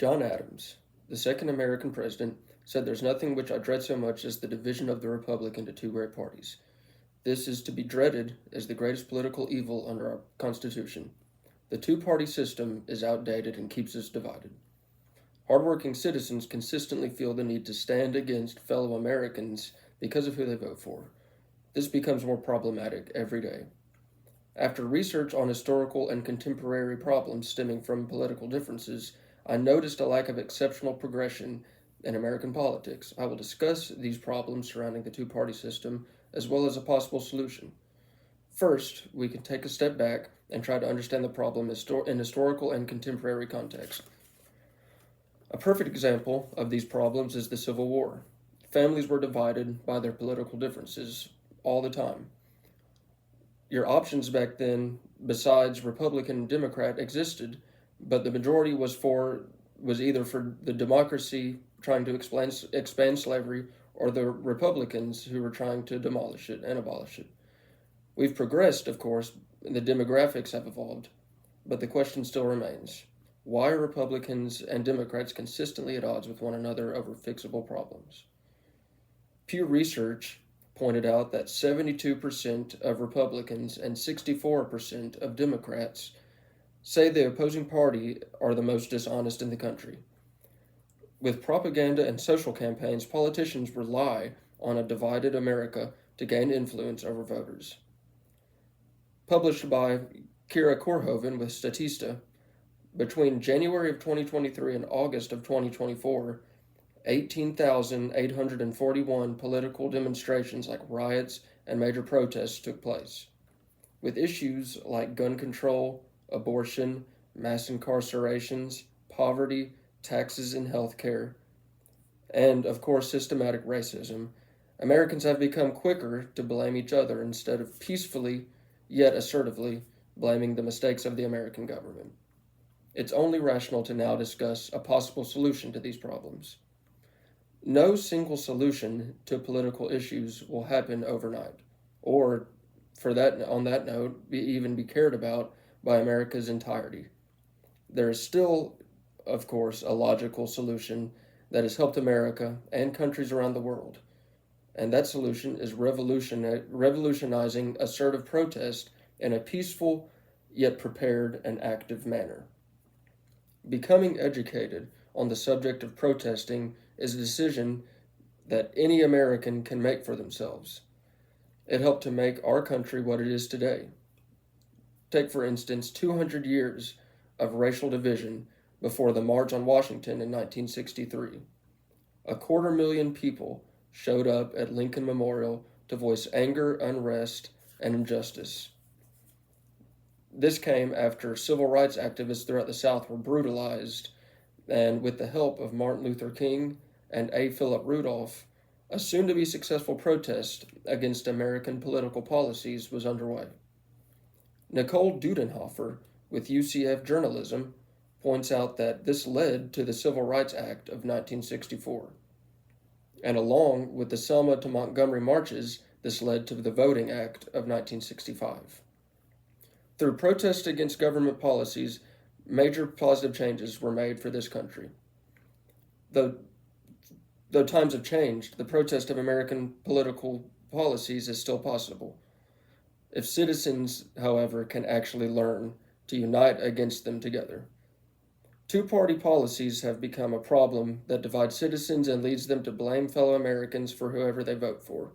John Adams, the second American president, said, "There's nothing which I dread so much as the division of the republic into two great parties. This is to be dreaded as the greatest political evil under our Constitution. The two-party system is outdated and keeps us divided." Hardworking citizens consistently feel the need to stand against fellow Americans because of who they vote for. This becomes more problematic every day. After research on historical and contemporary problems stemming from political differences, I noticed a lack of exceptional progression in American politics. I will discuss these problems surrounding the two-party system as well as a possible solution. First, we can take a step back and try to understand the problem in historical and contemporary context. A perfect example of these problems is the Civil War. Families were divided by their political differences all the time. Your options back then, besides Republican and Democrat, existed, but the majority was either for the democracy trying to expand slavery, or the Republicans who were trying to demolish it and abolish it. We've progressed, of course, and the demographics have evolved, but the question still remains. Why are Republicans and Democrats consistently at odds with one another over fixable problems? Pew Research pointed out that 72% of Republicans and 64% of Democrats say the opposing party are the most dishonest in the country. With propaganda and social campaigns, politicians rely on a divided America to gain influence over voters. Published by Kira Korhoven with Statista, between January of 2023 and August of 2024, 18,841 political demonstrations like riots and major protests took place, with issues like gun control, abortion, mass incarcerations, poverty, taxes and health care, and, of course, systematic racism. Americans have become quicker to blame each other instead of peacefully, yet assertively, blaming the mistakes of the American government. It's only rational to now discuss a possible solution to these problems. No single solution to political issues will happen overnight, or, on that note, even be cared about by America's entirety. There is still, of course, a logical solution that has helped America and countries around the world, and that solution is revolutionizing assertive protest in a peaceful, yet prepared and active manner. Becoming educated on the subject of protesting is a decision that any American can make for themselves. It helped to make our country what it is today. Take, for instance, 200 years of racial division before the March on Washington in 1963. 250,000 people showed up at Lincoln Memorial to voice anger, unrest, and injustice. This came after civil rights activists throughout the South were brutalized, and with the help of Martin Luther King and A. Philip Rudolph, a soon-to-be successful protest against American political policies was underway. Nicole Dudenhofer, with UCF Journalism, points out that this led to the Civil Rights Act of 1964. And along with the Selma to Montgomery marches, this led to the Voting Act of 1965. Through protests against government policies, major positive changes were made for this country. Though times have changed, the protest of American political policies is still possible. If citizens, however, can actually learn to unite against them together. Two-party policies have become a problem that divides citizens and leads them to blame fellow Americans for whoever they vote for.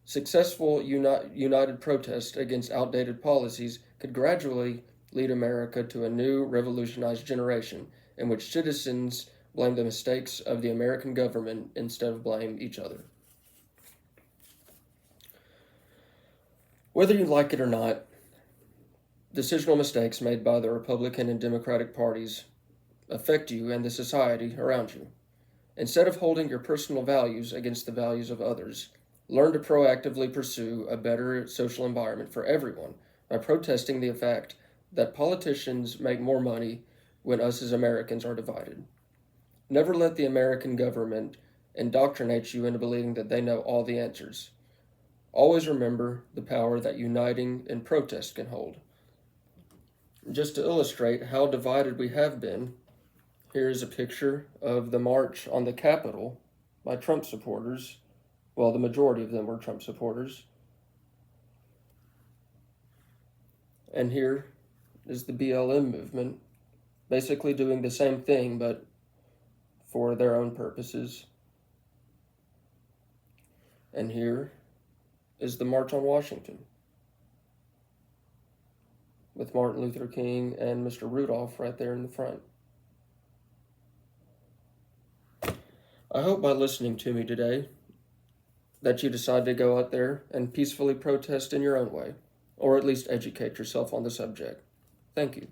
Successful united protest against outdated policies could gradually lead America to a new revolutionized generation in which citizens blame the mistakes of the American government instead of blame each other. Whether you like it or not, decisional mistakes made by the Republican and Democratic parties affect you and the society around you. Instead of holding your personal values against the values of others, learn to proactively pursue a better social environment for everyone by protesting the fact that politicians make more money when us as Americans are divided. Never let the American government indoctrinate you into believing that they know all the answers. Always remember the power that uniting in protest can hold. Just to illustrate how divided we have been, Here's a picture of the march on the Capitol by Trump supporters. Well, the majority of them were Trump supporters. And here is the BLM movement, basically doing the same thing, but for their own purposes. And here is the March on Washington, with Martin Luther King and Mr. Rudolph right there in the front. I hope by listening to me today that you decide to go out there and peacefully protest in your own way, or at least educate yourself on the subject. Thank you.